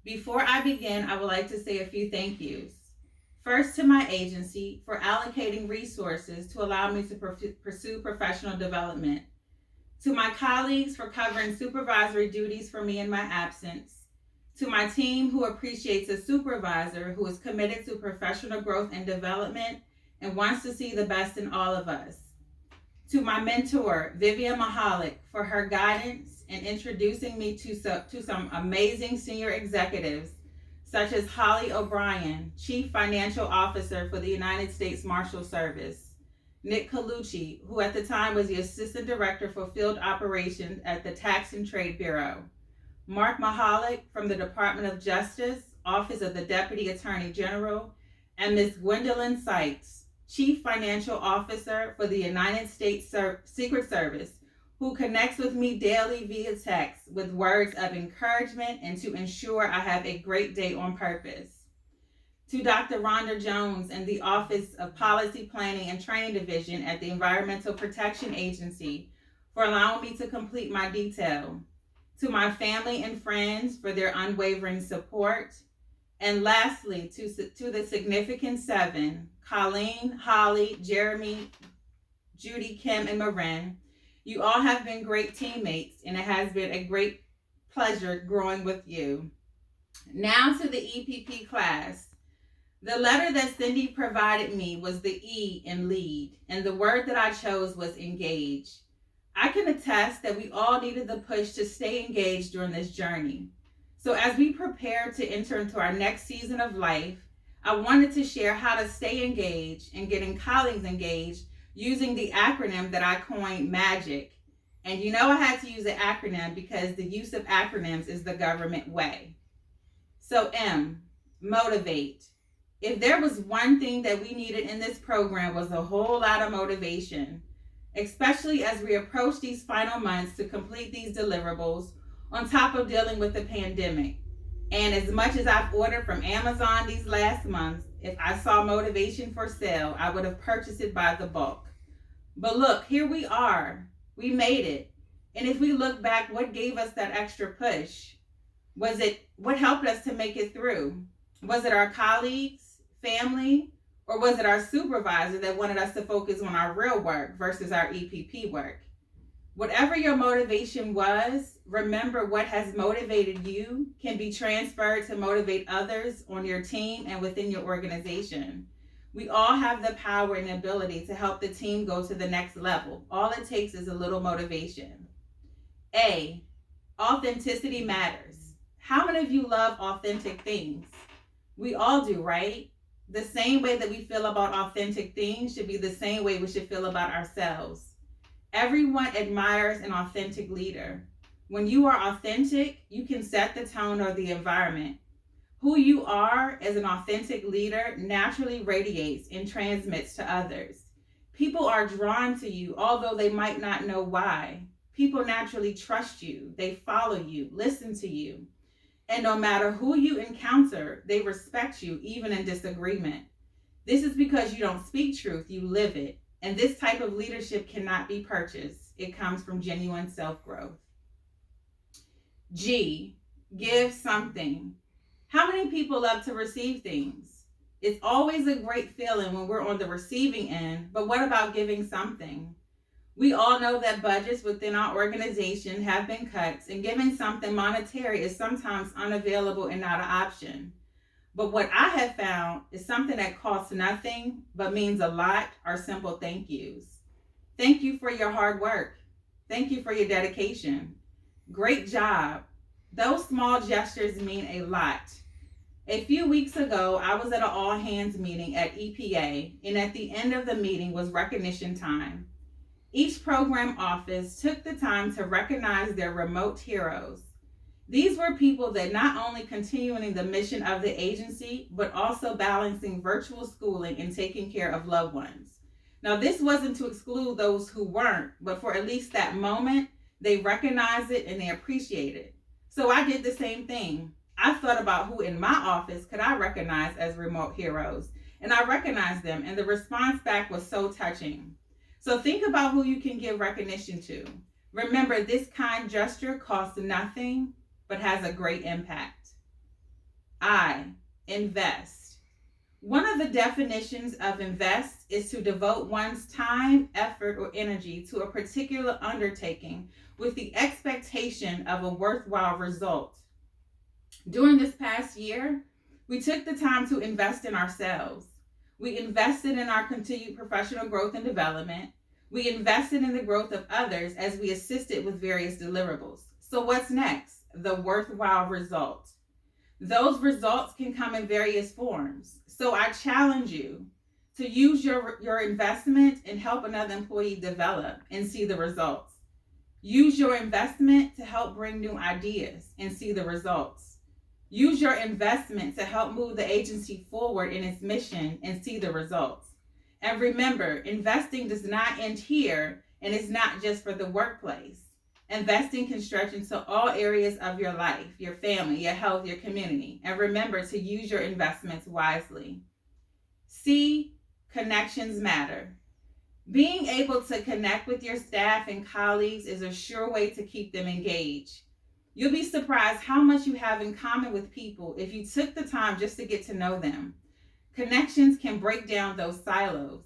Before I begin, I would like to say a few thank yous. First, to my agency for allocating resources to allow me to pursue professional development. To my colleagues for covering supervisory duties for me in my absence. To my team who appreciates a supervisor who is committed to professional growth and development and wants to see the best in all of us. To my mentor, Vivian Mahalik, for her guidance in introducing me to some amazing senior executives, such as Holly O'Brien, Chief Financial Officer for the United States Marshal Service, Nick Colucci, who at the time was the Assistant Director for Field Operations at the Tax and Trade Bureau, Mark Mahalik from the Department of Justice, Office of the Deputy Attorney General, and Ms. Gwendolyn Sykes, Chief Financial Officer for the United States Secret Service, who connects with me daily via text with words of encouragement and to ensure I have a great day on purpose. To Dr. Rhonda Jones and the Office of Policy Planning and Training Division at the Environmental Protection Agency for allowing me to complete my detail. To my family and friends for their unwavering support. And lastly, to the significant seven, Colleen, Holly, Jeremy, Judy, Kim, and Marin. You all have been great teammates, and it has been a great pleasure growing with you. Now to the EPP class. The letter that Cindy provided me was the E in lead, and the word that I chose was engage. I can attest that we all needed the push to stay engaged during this journey. So as we prepare to enter into our next season of life, I wanted to share how to stay engaged and getting colleagues engaged using the acronym that I coined MAGIC. And you know I had to use an acronym because the use of acronyms is the government way. So M, motivate. If there was one thing that we needed in this program was a whole lot of motivation, especially as we approach these final months to complete these deliverables on top of dealing with the pandemic. And as much as I've ordered from Amazon these last months, if I saw motivation for sale, I would have purchased it by the bulk. But look, here we are. We made it. And if we look back, what gave us that extra push? Was it what helped us to make it through? Was it our colleagues, family, or was it our supervisor that wanted us to focus on our real work versus our EPP work? Whatever your motivation was, remember what has motivated you can be transferred to motivate others on your team and within your organization. We all have the power and ability to help the team go to the next level. All it takes is a little motivation. A, authenticity matters. How many of you love authentic things? We all do, right? The same way that we feel about authentic things should be the same way we should feel about ourselves. Everyone admires an authentic leader. When you are authentic, you can set the tone of the environment. Who you are as an authentic leader naturally radiates and transmits to others. People are drawn to you, although they might not know why. People naturally trust you. They follow you, listen to you. And no matter who you encounter, they respect you, even in disagreement. This is because you don't speak truth, you live it. And this type of leadership cannot be purchased. It comes from genuine self-growth. G, give something. How many people love to receive things? It's always a great feeling when we're on the receiving end, but what about giving something? We all know that budgets within our organization have been cut, and giving something monetary is sometimes unavailable and not an option. But what I have found is something that costs nothing but means a lot are simple thank yous. Thank you for your hard work. Thank you for your dedication. Great job. Those small gestures mean a lot. A few weeks ago, I was at an all-hands meeting at EPA, and at the end of the meeting was recognition time. Each program office took the time to recognize their remote heroes. These were people that not only continuing the mission of the agency, but also balancing virtual schooling and taking care of loved ones. Now, this wasn't to exclude those who weren't, but for at least that moment, they recognized it and they appreciate it. So I did the same thing. I thought about who in my office could I recognize as remote heroes, and I recognized them, and the response back was so touching. So think about who you can give recognition to. Remember, this kind gesture costs nothing, but has a great impact. I, invest. One of the definitions of invest is to devote one's time, effort, or energy to a particular undertaking with the expectation of a worthwhile result. During this past year, we took the time to invest in ourselves. We invested in our continued professional growth and development. We invested in the growth of others as we assisted with various deliverables. So, what's next? The worthwhile result. Those results can come in various forms. So, I challenge you to use your investment and help another employee develop and see the results. Use your investment to help bring new ideas and see the results. Use your investment to help move the agency forward in its mission and see the results. And remember, investing does not end here and it's not just for the workplace. Investing can stretch into all areas of your life, your family, your health, your community. And remember to use your investments wisely. C, connections matter. Being able to connect with your staff and colleagues is a sure way to keep them engaged. You'll be surprised how much you have in common with people if you took the time just to get to know them. Connections can break down those silos.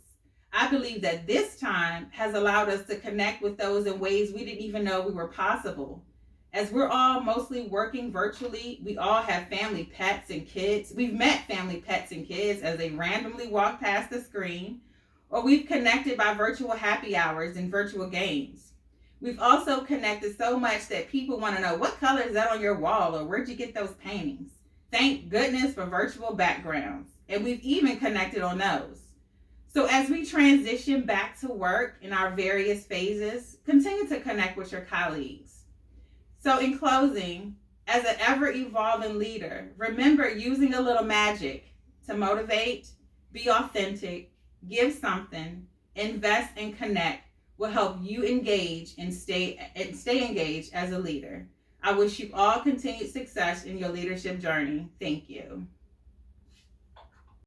I believe that this time has allowed us to connect with those in ways we didn't even know we were possible. As we're all mostly working virtually, we all have family pets and kids. We've met family pets and kids as they randomly walk past the screen, or we've connected by virtual happy hours and virtual games. We've also connected so much that people want to know, what color is that on your wall, or where'd you get those paintings? Thank goodness for virtual backgrounds. And we've even connected on those. So as we transition back to work in our various phases, continue to connect with your colleagues. So in closing, as an ever-evolving leader, remember using a little magic to motivate, be authentic, give something, invest, and connect will help you engage and stay engaged as a leader. I wish you all continued success in your leadership journey. Thank you.